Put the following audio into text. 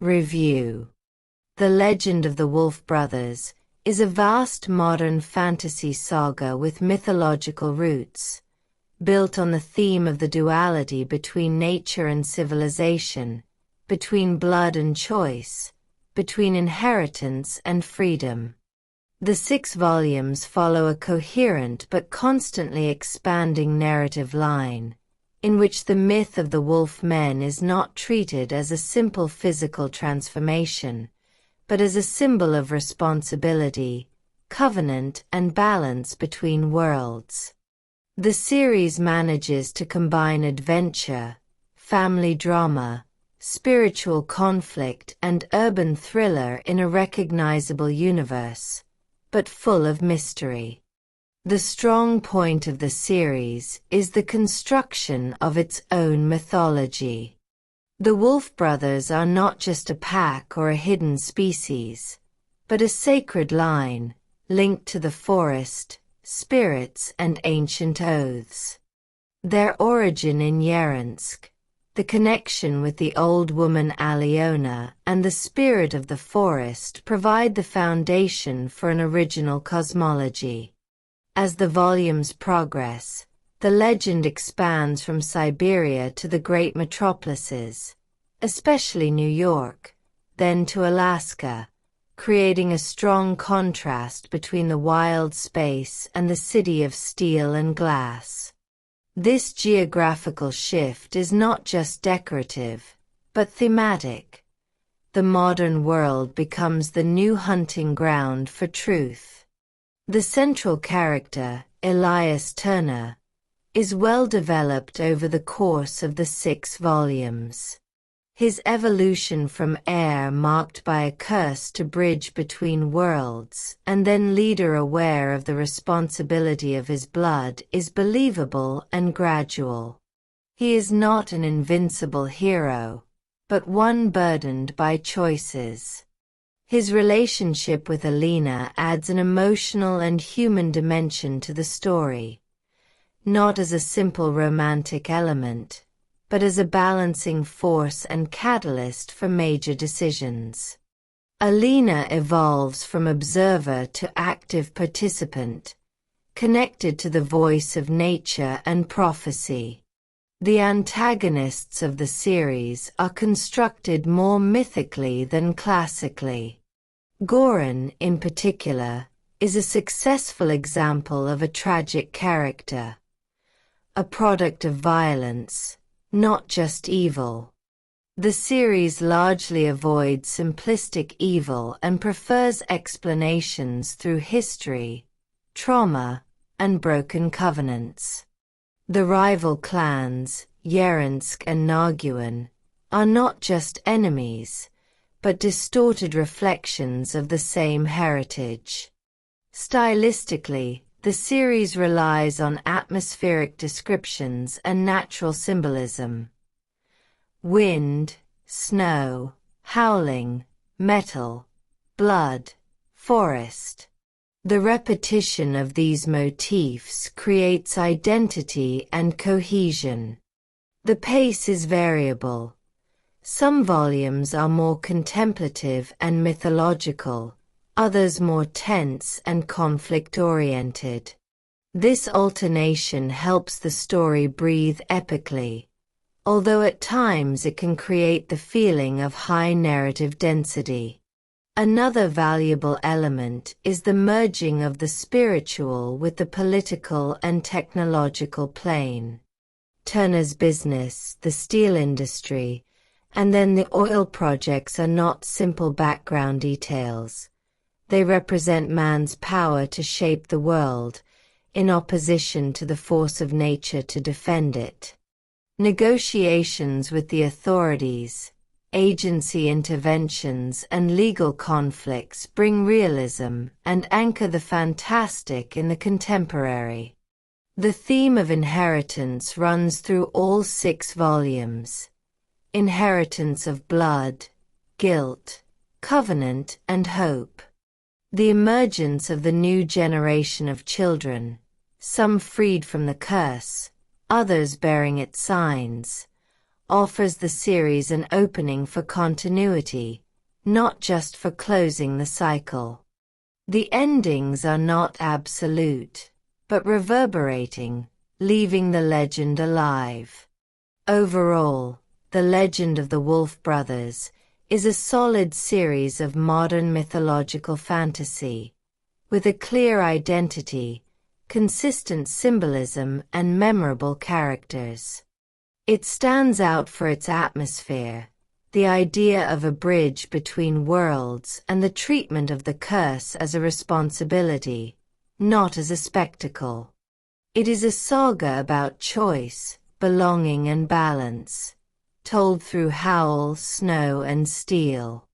Review. The Legend of the Wolf Brothers is a vast modern fantasy saga with mythological roots, built on the theme of the duality between nature and civilization, between blood and choice, between inheritance and freedom. The 6 volumes follow a coherent but constantly expanding narrative line, in which the myth of the wolfmen is not treated as a simple physical transformation, but as a symbol of responsibility, covenant, and balance between worlds. The series manages to combine adventure, family drama, spiritual conflict, and urban thriller in a recognizable universe, but full of mystery. The strong point of the series is the construction of its own mythology. The Wolf Brothers are not just a pack or a hidden species, but a sacred line, linked to the forest, spirits, and ancient oaths. Their origin in Yarensk, the connection with the old woman Aliona, and the spirit of the forest provide the foundation for an original cosmology. As the volumes progress, the legend expands from Siberia to the great metropolises, especially New York, then to Alaska, creating a strong contrast between the wild space and the city of steel and glass. This geographical shift is not just decorative, but thematic. The modern world becomes the new hunting ground for truth. The central character, Elias Turner, is well developed over the course of the 6 volumes. His evolution from heir marked by a curse to bridge between worlds and then leader aware of the responsibility of his blood is believable and gradual. He is not an invincible hero, but one burdened by choices. His relationship with Alina adds an emotional and human dimension to the story, not as a simple romantic element, but as a balancing force and catalyst for major decisions. Alina evolves from observer to active participant, connected to the voice of nature and prophecy. The antagonists of the series are constructed more mythically than classically. Goran, in particular, is a successful example of a tragic character, a product of violence, not just evil. The series largely avoids simplistic evil and prefers explanations through history, trauma, and broken covenants. The rival clans, Yarensk and Naguin, are not just enemies, but distorted reflections of the same heritage. Stylistically, the series relies on atmospheric descriptions and natural symbolism. Wind, snow, howling, metal, blood, forest. The repetition of these motifs creates identity and cohesion. The pace is variable. Some volumes are more contemplative and mythological, others more tense and conflict-oriented. This alternation helps the story breathe epically, although at times it can create the feeling of high narrative density. Another valuable element is the merging of the spiritual with the political and technological plane. Turner's business, the steel industry, and then the oil projects are not simple background details. They represent man's power to shape the world, in opposition to the force of nature to defend it. Negotiations with the authorities, agency interventions, and legal conflicts bring realism and anchor the fantastic in the contemporary. The theme of inheritance runs through all 6 volumes. Inheritance of blood, guilt, covenant, and hope. The emergence of the new generation of children, some freed from the curse, others bearing its signs, offers the series an opening for continuity, not just for closing the cycle. The endings are not absolute, but reverberating, leaving the legend alive. Overall, The Legend of the Wolf Brothers is a solid series of modern mythological fantasy, with a clear identity, consistent symbolism, and memorable characters. It stands out for its atmosphere, the idea of a bridge between worlds, and the treatment of the curse as a responsibility, not as a spectacle. It is a saga about choice, belonging, and balance, told through howl, snow, and steel.